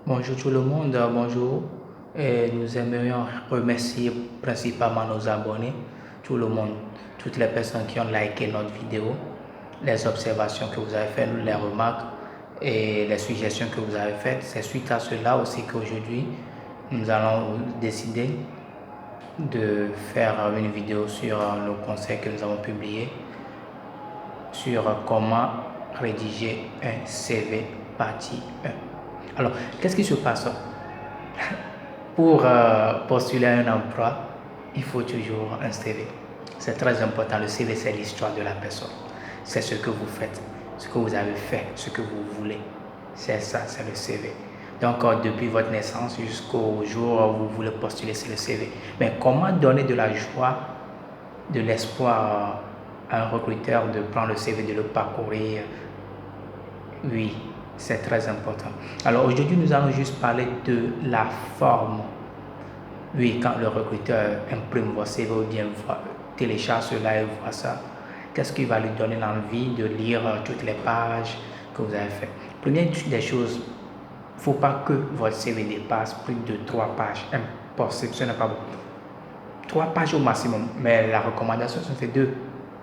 Bonjour tout le monde, bonjour. Et nous aimerions remercier principalement nos abonnés, tout le monde, toutes les personnes qui ont liké notre vidéo, les observations que vous avez faites, les remarques et les suggestions que vous avez faites. C'est suite à cela aussi qu'aujourd'hui, nous allons décider de faire une vidéo sur nos conseils que nous avons publiés sur comment rédiger un CV partie 1. Alors, qu'est-ce qui se passe? Pour postuler à un emploi, il faut toujours un CV. C'est très important. Le CV, c'est l'histoire de la personne. C'est ce que vous faites, ce que vous avez fait, ce que vous voulez. C'est ça, c'est le CV. Donc, depuis votre naissance jusqu'au jour où vous voulez postuler, c'est le CV. Mais comment donner de la joie, de l'espoir à un recruteur de prendre le CV, de le parcourir? Oui, c'est très important. Alors aujourd'hui, nous allons juste parler de la forme. Oui, quand le recruteur imprime votre CV ou bien télécharge cela et voit ça, qu'est-ce qui va lui donner l'envie de lire toutes les pages que vous avez faites? Première des choses, il ne faut pas que votre CV dépasse plus de 3 pages. Impossible, ce n'est pas bon. 3 pages au maximum, mais la recommandation, c'est 2.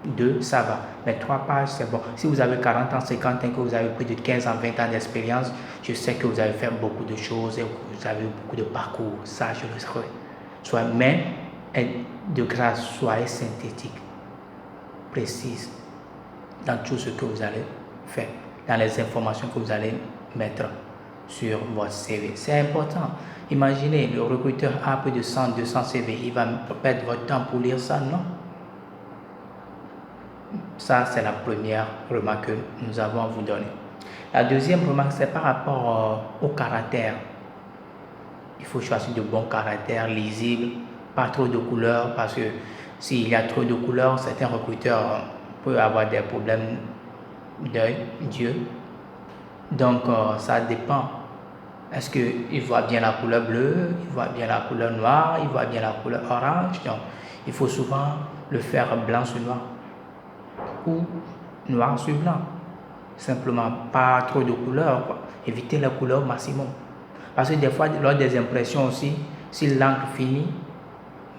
2, ça va. Mais 3 pages, c'est bon. Si vous avez 40 ans, 50 ans, que vous avez plus de 15 ans, 20 ans d'expérience, je sais que vous avez fait beaucoup de choses et que vous avez beaucoup de parcours. Ça, je le sais. Mais de grâce, soyez synthétique, précise dans tout ce que vous allez faire, dans les informations que vous allez mettre sur votre CV. C'est important. Imaginez, le recruteur a plus de 100, 200 CV. Il va perdre votre temps pour lire ça? Non. Ça, c'est la première remarque que nous avons à vous donner. La deuxième remarque, c'est par rapport au caractère. Il faut choisir de bons caractères, lisibles, pas trop de couleurs, parce que s'il y a trop de couleurs, certains recruteurs peuvent avoir des problèmes d'œil, d'yeux. Donc, ça dépend. Est-ce qu'il voit bien la couleur bleue, il voit bien la couleur noire, il voit bien la couleur orange? Donc, il faut souvent le faire blanc sur noir ou noir sur blanc. Simplement, pas trop de couleurs, quoi. Évitez les couleurs au maximum. Parce que des fois, lors des impressions aussi, si l'encre finit,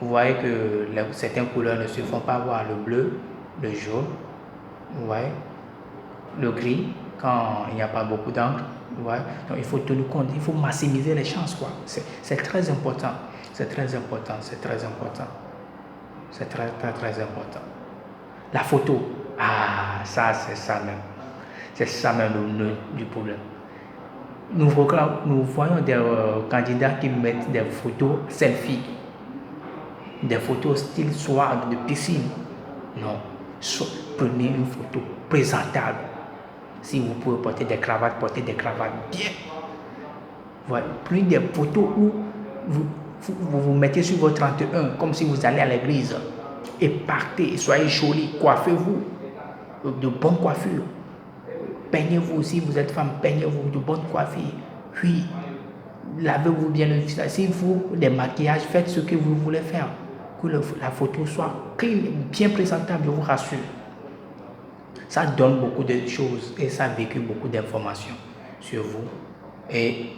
vous voyez que certaines couleurs ne se font pas voir. Le bleu, le jaune, vous voyez, le gris, quand il n'y a pas beaucoup d'encre. Ouais. Donc il faut tenir compte, il faut maximiser les chances, quoi. C'est très important. C'est très important. C'est très important. C'est très, très, très important. La photo. Ah, ça, c'est ça même. C'est ça même le nœud du problème. Nous voyons des candidats qui mettent des photos selfie, des photos style soir de piscine. Non. Prenez une photo présentable. Si vous pouvez porter des cravates bien. Voilà. Prenez des photos où vous mettez sur votre 31 comme si vous allez à l'église. Et partez, soyez joli, coiffez-vous de bonnes coiffures. Peignez-vous, si vous êtes femme, peignez-vous de bonnes coiffures. Puis, lavez-vous bien le visage. Si vous, les maquillages, faites ce que vous voulez faire. Que la photo soit clean, bien présentable, je vous rassure. Ça donne beaucoup de choses et ça véhicule beaucoup d'informations sur vous et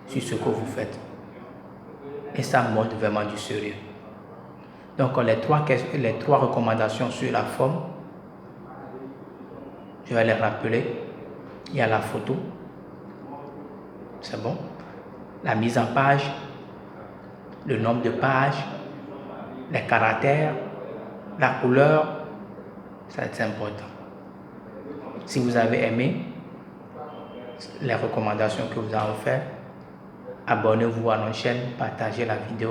sur ce que vous faites. Et ça montre vraiment du sérieux. Donc, les trois recommandations sur la forme, je vais les rappeler. Il y a la photo, c'est bon. La mise en page, le nombre de pages, les caractères, la couleur, c'est important. Si vous avez aimé les recommandations que vous avez faites, abonnez-vous à notre chaîne, partagez la vidéo.